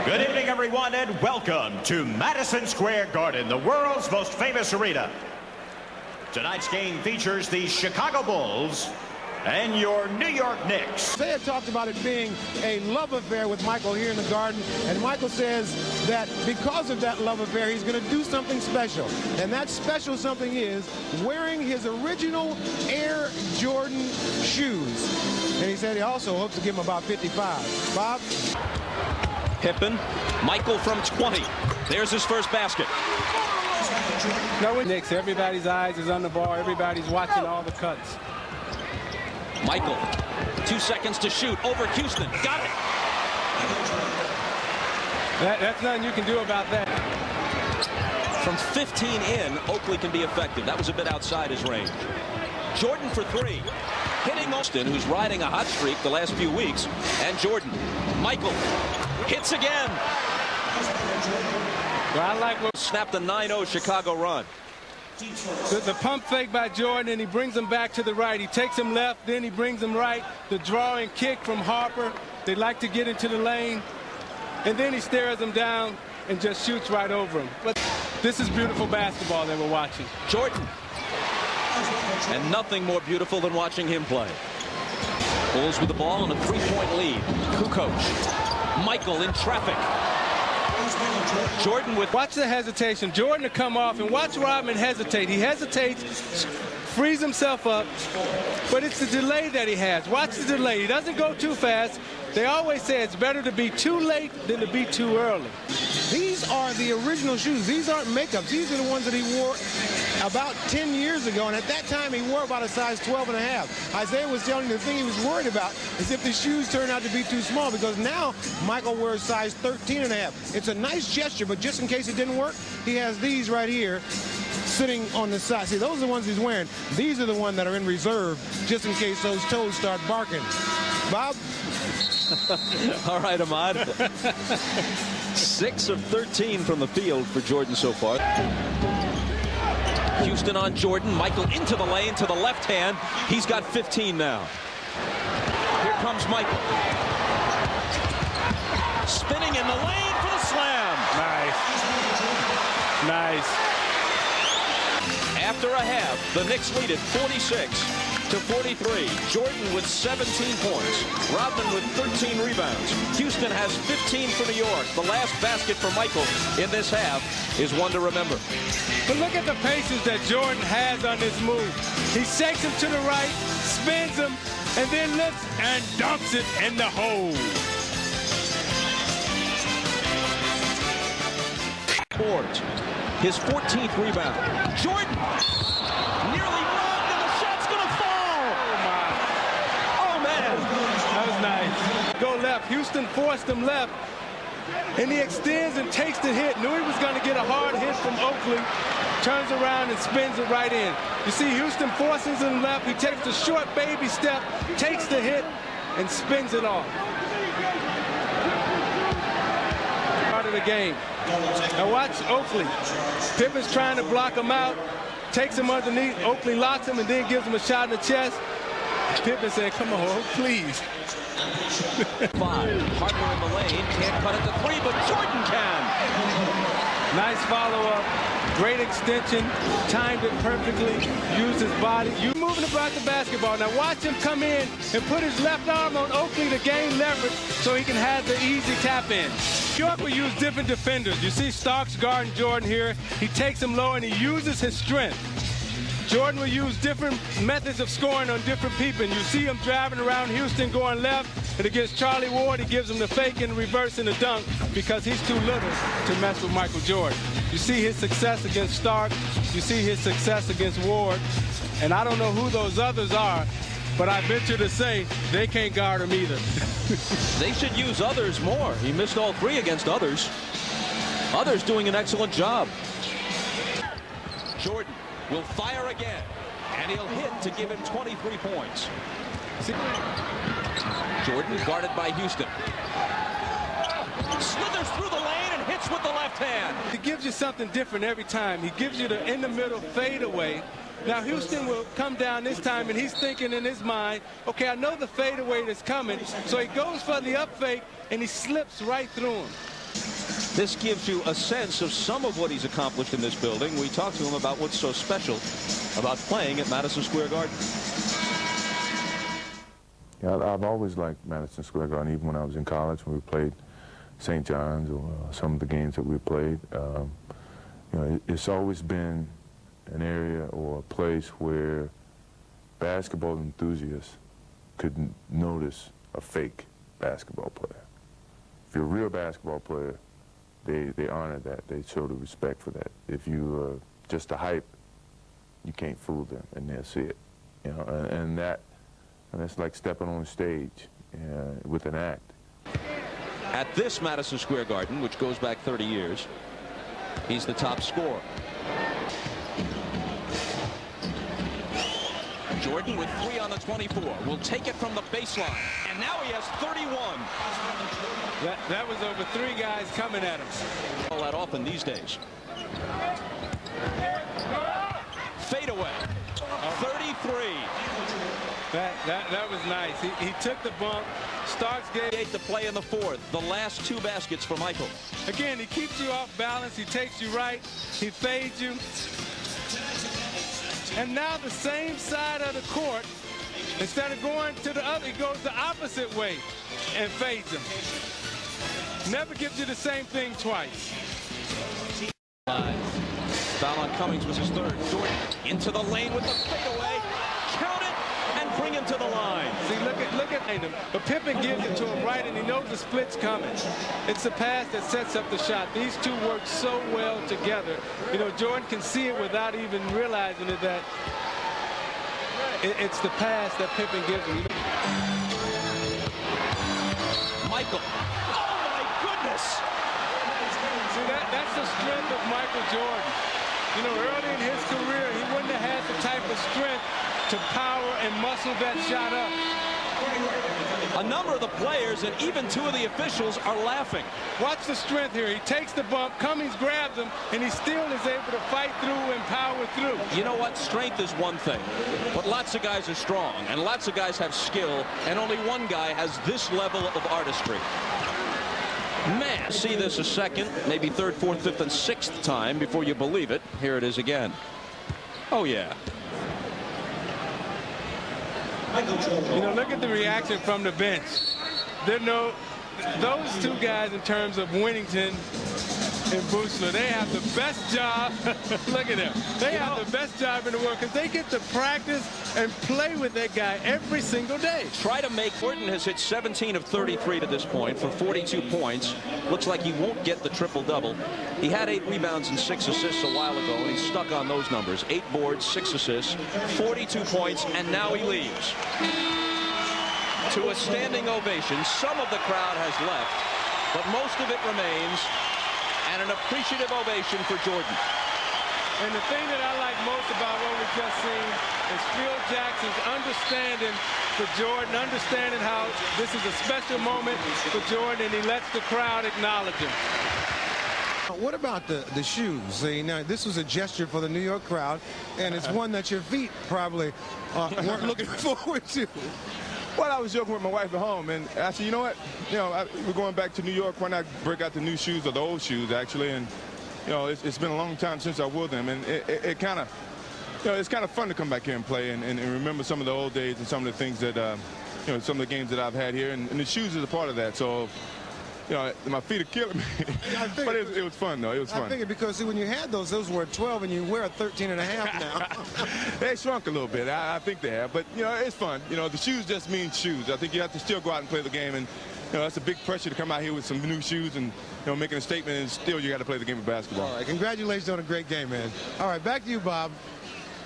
Good evening, everyone, and welcome to Madison Square Garden, the world's most famous arena. Tonight's game features the Chicago Bulls and your New York Knicks. They had talked about it being a love affair with Michael here in the Garden, and Michael says that because of that love affair, he's going to do something special. And that special something is wearing his original Air Jordan shoes. And he said he also hopes to give him about 55. Bob? Pippen, Michael from 20. There's his first basket. No, Knicks, everybody's eyes is on the ball. Everybody's watching all the cuts. Michael, 2 seconds to shoot over Houston. Got it. That's nothing you can do about that. From 15 in, Oakley can be effective. That was a bit outside his range. Jordan for 3. Hitting Austin, who's riding a hot streak the last few weeks. And Jordan. Michael hits again. Well, I like what snapped the 9-0 Chicago run. The pump fake by Jordan, and he brings him back to the right. He takes him left, then he brings him right. The drawing kick from Harper. They like to get into the lane. And then he stares him down and just shoots right over him. But this is beautiful basketball that we're watching. Jordan. And nothing more beautiful than watching him play. Bulls with the ball and a 3-point lead. Kukoc. Michael in traffic. Jordan with... Watch the hesitation. Jordan to come off, and watch Rodman hesitate. He hesitates, frees himself up, but it's the delay that he has. Watch the delay. He doesn't go too fast. They always say it's better to be too late than to be too early. These are the original shoes. These aren't makeups. These are the ones that he wore about 10 years ago, and at that time he wore about a size 12.5. Isaiah was telling me the thing he was worried about is if the shoes turn out to be too small, because now Michael wears size 13.5. It's a nice gesture, but just in case it didn't work, he has these right here sitting on the side. See, those are the ones he's wearing. These are the ones that are in reserve just in case those toes start barking. Bob? All right, Ahmad. 6 of 13 from the field for Jordan so far. Houston on Jordan. Michael into the lane to the left hand. He's got 15 now. Here comes Michael. Spinning in the lane for the slam. Nice. Nice. After a half, the Knicks lead it 46-43. Jordan with 17 points. Rodman with 13 rebounds. Houston has 15 for New York. The last basket for Michael in this half is one to remember. But look at the patience that Jordan has on this move. He shakes him to the right, spins him, and then lifts and dunks it in the hole. Boards. His 14th rebound. Jordan nearly robbed, and the shot's going to fall. Oh, my. Oh, man. That was nice. Go left. Houston forced him left, and he extends and takes the hit. Knew he was going to get a hard hit from Oakley. Turns around and spins it right in. You see Houston forces him left. He takes the short baby step, takes the hit, and spins it off. Part of the game. Now watch Oakley. Pippen's trying to block him out. Takes him underneath. Oakley locks him and then gives him a shot in the chest. Pippen said, come on, please. 5. Harper in the lane. Can't cut it to 3, but Jordan can. Nice follow-up. Great extension. Timed it perfectly. Used his body. You moving about the basketball. Now watch him come in and put his left arm on Oakley to gain leverage so he can have the easy tap in. York will use different defenders. You see Starks guarding Jordan here. He takes him low and he uses his strength. Jordan will use different methods of scoring on different people. And you see him driving around Houston going left. And against Charlie Ward, he gives him the fake and reverse and the dunk because he's too little to mess with Michael Jordan. You see his success against Stark. You see his success against Ward. And I don't know who those others are, but I venture to say they can't guard him either. They should use others more. He missed all 3 against others. Others doing an excellent job. Jordan will fire again, and he'll hit to give him 23 points. Jordan guarded by Houston. Slithers through the lane and hits with the left hand. He gives you something different every time. He gives you the in-the-middle fadeaway. Now Houston will come down this time, and he's thinking in his mind, okay, I know the fadeaway is coming, so he goes for the up fake, and he slips right through him. This gives you a sense of some of what he's accomplished in this building. We talked to him about what's so special about playing at Madison Square Garden. Yeah, I've always liked Madison Square Garden, even when I was in college, when we played St. John's or some of the games that we played. You know, it's always been an area or a place where basketball enthusiasts could notice a fake basketball player. If you're a real basketball player, they honor that. They show the respect for that. If you're just a hype, you can't fool them, and they'll see it. You know, and that's like stepping on stage with an act. At this Madison Square Garden, which goes back 30 years, he's the top scorer. Jordan with 3 on the 24 will take it from the baseline, and now he has 31. That was over 3 guys coming at him. All that often these days. Fade away. 33. That was nice. He took the bump. Starks gave the play in the 4th. The last 2 baskets for Michael. Again, he keeps you off balance. He takes you right. He fades you. And now the same side of the court, instead of going to the other, he goes the opposite way and fades him. Never gives you the same thing twice. Foul on Cummings was his 3rd. Jordan into the lane with the fadeaway. Count it and bring him to the line. See, look at him. But Pippen gives it to him right, and he knows the split's coming. It's the pass that sets up the shot. These two work so well together. You know, Jordan can see it without even realizing it, that it's the pass that Pippen gives him. Michael. Oh, my goodness. See, that's the strength of Michael Jordan. You know, early in his career, he wouldn't have had the type of strength to power and muscle that shot up. A number of the players and even 2 of the officials are laughing. Watch the strength here. He takes the bump, Cummings grabs him, and he still is able to fight through and power through. You know what? Strength is one thing, but lots of guys are strong, and lots of guys have skill, and only one guy has this level of artistry. Man, see this a second, maybe 3rd, 4th, 5th, and 6th time before you believe it. Here it is again. Oh, yeah. You know, look at the reaction from the bench. Those 2 guys in terms of Winnington and Boosler, they have the best job. Look at them. They have the best job in the world because they get to practice and play with that guy every single day. Try to make. Jordan has hit 17 of 33 to this point for 42 points. Looks like he won't get the triple-double. He had 8 rebounds and 6 assists a while ago, and he's stuck on those numbers. 8 boards, 6 assists, 42 points, and now he leaves. To a standing ovation. Some of the crowd has left, but most of it remains, and an appreciative ovation for Jordan. And the thing that I like most about what we've just seen is Phil Jackson's understanding for Jordan, understanding how this is a special moment for Jordan, and he lets the crowd acknowledge him. What about the shoes? See, now this was a gesture for the New York crowd, and it's one that your feet probably weren't looking forward to. Well, I was joking with my wife at home, and I said, you know what? You know, we're going back to New York. Why not break out the new shoes, or the old shoes, actually? And, you know, it's been a long time since I wore them, and it kind of, you know, it's kind of fun to come back here and play and remember some of the old days and some of the things that, you know, some of the games that I've had here, and the shoes is a part of that. So, you know, my feet are killing me. But it was fun, though. It was fun. I figured because, see, when you had those were 12, and you wear a 13 and a half now. They shrunk a little bit. I think they have. But, you know, it's fun. You know, the shoes just mean shoes. I think you have to still go out and play the game. And, you know, that's a big pressure to come out here with some new shoes and, you know, making a statement, and still you got to play the game of basketball. All right. Congratulations on a great game, man. All right. Back to you, Bob.